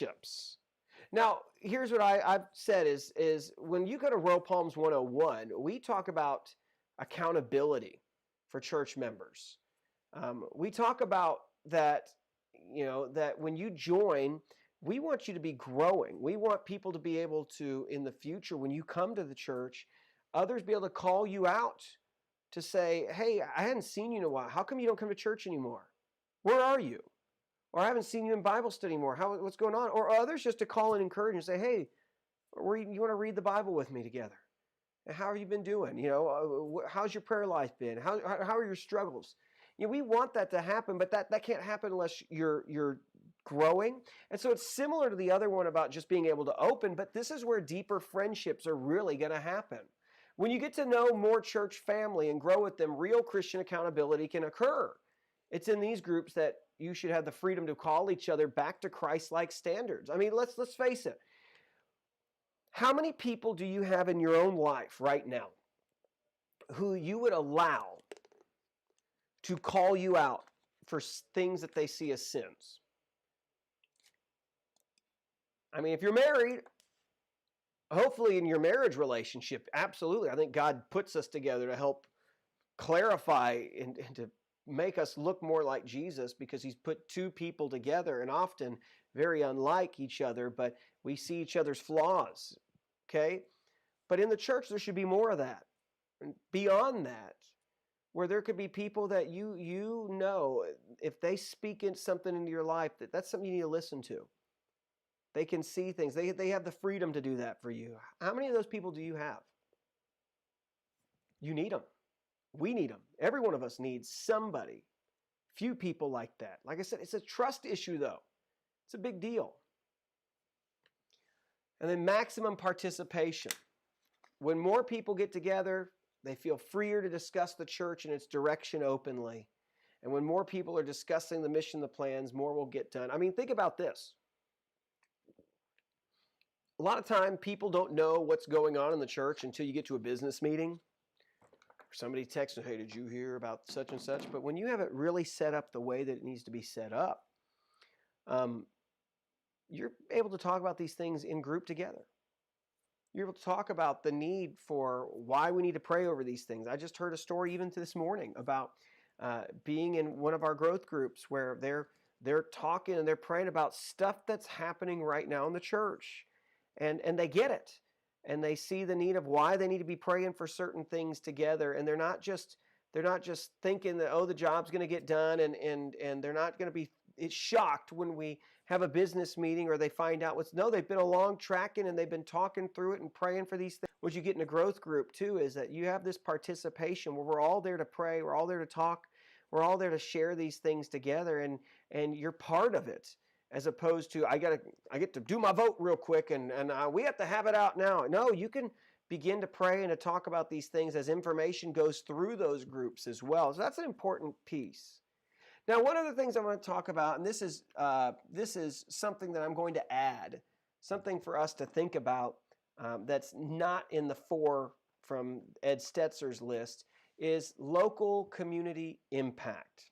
friendships. Now, here's what I've said is when you go to Royal Palms 101, we talk about accountability for church members. We talk about that, that when you join, we want you to be growing. We want people to be able to, in the future, when you come to the church, others be able to call you out to say, hey, I hadn't seen you in a while. How come you don't come to church anymore? Where are you? Or I haven't seen you in Bible study anymore. What's going on? Or others just to call and encourage and say, hey, you want to read the Bible with me together? And how have you been doing? How's your prayer life been? How are your struggles? We want that to happen, but that can't happen unless you're growing. And so it's similar to the other one about just being able to open, but this is where deeper friendships are really going to happen. When you get to know more church family and grow with them, real Christian accountability can occur. It's in these groups that you should have the freedom to call each other back to Christ-like standards. I mean, let's face it. How many people do you have in your own life right now who you would allow to call you out for things that they see as sins? I mean, if you're married, hopefully in your marriage relationship, absolutely. I think God puts us together to help clarify and to make us look more like Jesus, because he's put two people together and often very unlike each other, but we see each other's flaws, okay? But in the church, there should be more of that. And beyond that, where there could be people that you know, if they speak in something into your life, that's something you need to listen to. They can see things. They have the freedom to do that for you. How many of those people do you have? You need them. We need them. Every one of us needs somebody. Few people like that. Like I said, it's a trust issue, though. It's a big deal. And then maximum participation. When more people get together, they feel freer to discuss the church and its direction openly. And when more people are discussing the mission, the plans, more will get done. I mean, think about this. A lot of time, people don't know what's going on in the church until you get to a business meeting. Somebody texts, hey, did you hear about such and such? But when you have it really set up the way that it needs to be set up, you're able to talk about these things in group together. You're able to talk about the need for why we need to pray over these things. I just heard a story even this morning about being in one of our growth groups where they're talking and they're praying about stuff that's happening right now in the church. And they get it. And they see the need of why they need to be praying for certain things together. And they're not just thinking that, oh, the job's going to get done, and they're not going to be shocked when we have a business meeting or they find out what's. No, they've been along tracking and they've been talking through it and praying for these things. What you get in a growth group too is that you have this participation where we're all there to pray, we're all there to talk, we're all there to share these things together, and you're part of it. As opposed to, I get to do my vote real quick and we have to have it out now. No, you can begin to pray and to talk about these things as information goes through those groups as well. So that's an important piece. Now, one of the things I want to talk about, and this is something that I'm going to add, something for us to think about that's not in the 4 from Ed Stetzer's list, is local community impact.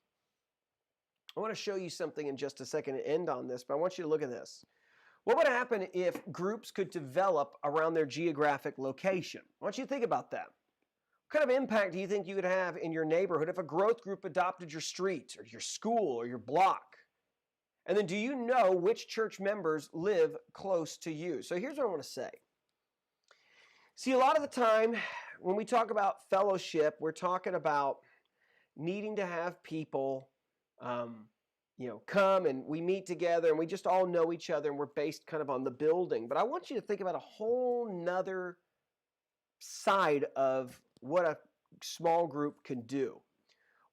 I want to show you something in just a second to end on this, but I want you to look at this. What would happen if groups could develop around their geographic location? I want you to think about that. What kind of impact do you think you could have in your neighborhood if a growth group adopted your street or your school or your block? And then do you know which church members live close to you? So here's what I want to say. See, a lot of the time when we talk about fellowship, we're talking about needing to have people come and we meet together and we just all know each other and we're based kind of on the building. But I want you to think about a whole nother side of what a small group could do,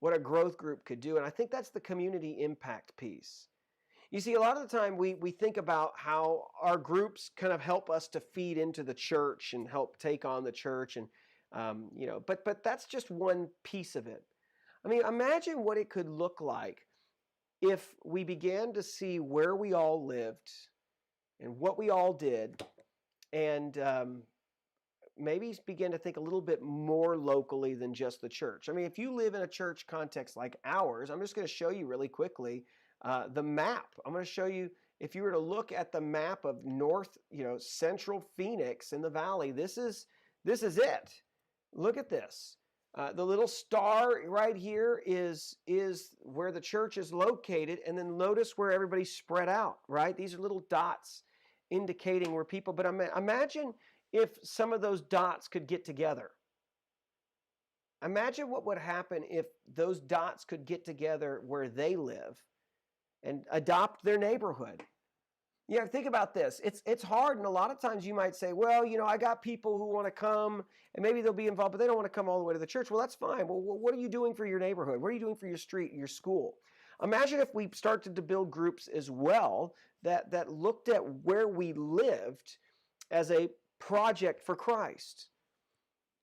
what a growth group could do. And I think that's the community impact piece. You see, a lot of the time we think about how our groups kind of help us to feed into the church and help take on the church. And, but that's just one piece of it. I mean, imagine what it could look like if we began to see where we all lived and what we all did, and maybe begin to think a little bit more locally than just the church. I mean, if you live in a church context like ours, I'm just going to show you really quickly the map. I'm going to show you If you were to look at the map of central Phoenix in the valley, this is it. Look at this. The little star right here is where the church is located, and then notice where everybody's spread out, right? These are little dots indicating where people, but imagine if some of those dots could get together. Imagine what would happen if those dots could get together where they live and adopt their neighborhood. Yeah, think about this. It's hard, and a lot of times you might say, well, I got people who want to come, and maybe they'll be involved, but they don't want to come all the way to the church. Well, that's fine. Well, what are you doing for your neighborhood? What are you doing for your street, your school? Imagine if we started to build groups as well that looked at where we lived as a project for Christ.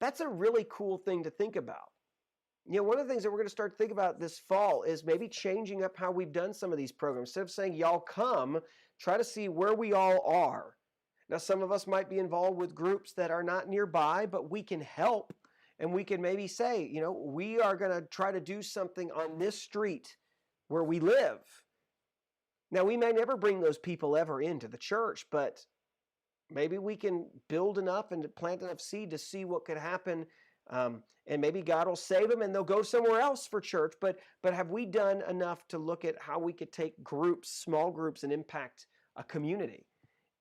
That's a really cool thing to think about. One of the things that we're going to start to think about this fall is maybe changing up how we've done some of these programs. Instead of saying, y'all come, try to see where we all are. Now, some of us might be involved with groups that are not nearby, but we can help, and we can maybe say, we are going to try to do something on this street where we live. Now, we may never bring those people ever into the church, but maybe we can build enough and plant enough seed to see what could happen. And maybe God will save them and they'll go somewhere else for church. But have we done enough to look at how we could take groups, small groups, and impact a community,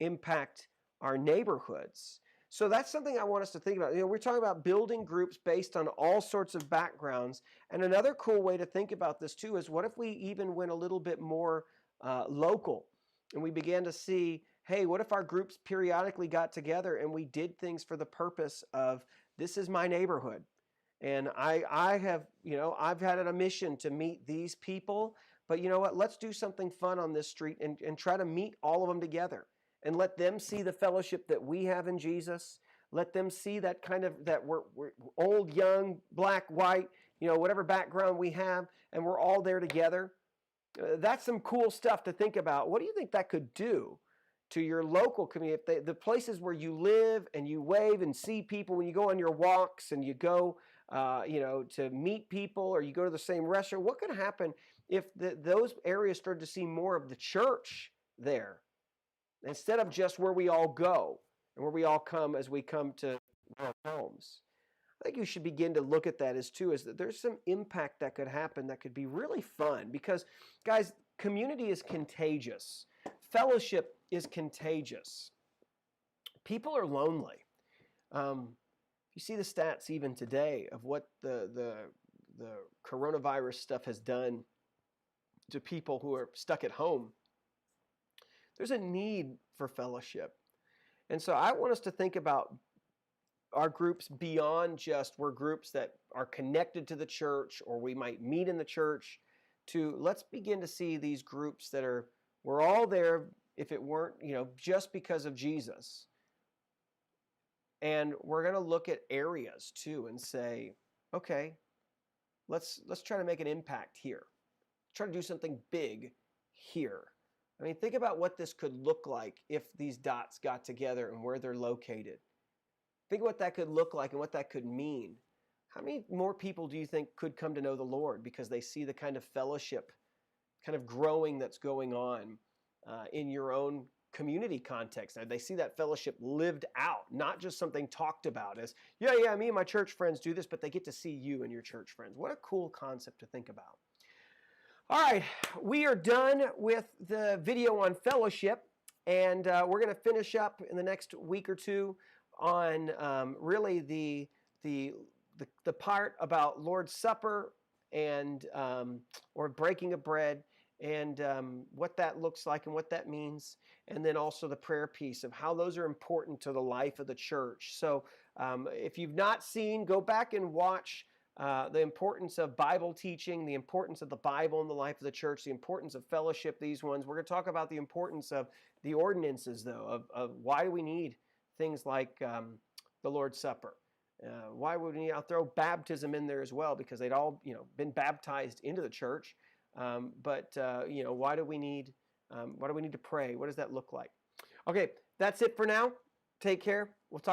impact our neighborhoods? So that's something I want us to think about. We're talking about building groups based on all sorts of backgrounds. And another cool way to think about this too is, what if we even went a little bit more local, and we began to see, hey, what if our groups periodically got together and we did things for the purpose of, this is my neighborhood, and I have, I've had a mission to meet these people, but you know what, let's do something fun on this street and try to meet all of them together and let them see the fellowship that we have in Jesus. Let them see that we're old, young, black, white, whatever background we have, and we're all there together. That's some cool stuff to think about. What do you think that could do to your local community? If the places where you live and you wave and see people when you go on your walks and you go to meet people, or you go to the same restaurant, what could happen if those areas started to see more of the church there, instead of just where we all go and where we all come as we come to our homes? I think you should begin to look at that as that there's some impact that could happen that could be really fun, because guys, community is contagious. Fellowship is contagious. People are lonely. You see the stats even today of what the coronavirus stuff has done to people who are stuck at home. There's a need for fellowship. And so I want us to think about our groups beyond just we're groups that are connected to the church, or we might meet in the church, to let's begin to see these groups that we're all there, if it weren't, just because of Jesus. And we're going to look at areas too and say, okay, let's try to make an impact here. Try to do something big here. I mean, think about what this could look like if these dots got together and where they're located. Think what that could look like and what that could mean. How many more people do you think could come to know the Lord because they see the kind of fellowship, kind of growing that's going on in your own community context? They see that fellowship lived out, not just something talked about as, yeah, me and my church friends do this, but they get to see you and your church friends. What a cool concept to think about. All right, we are done with the video on fellowship, and we're going to finish up in the next week or two on really the part about Lord's Supper and or breaking of bread, and what that looks like and what that means, and then also the prayer piece of how those are important to the life of the church. So if you've not seen, go back and watch the importance of Bible teaching, the importance of the Bible in the life of the church, the importance of fellowship, these ones. We're going to talk about the importance of the ordinances, though, of why we need things like the Lord's Supper. Why would we need? I'll throw baptism in there as well, because they'd all been baptized into the church. But why do we need to pray? What does that look like? Okay, that's it for now. Take care. We'll talk.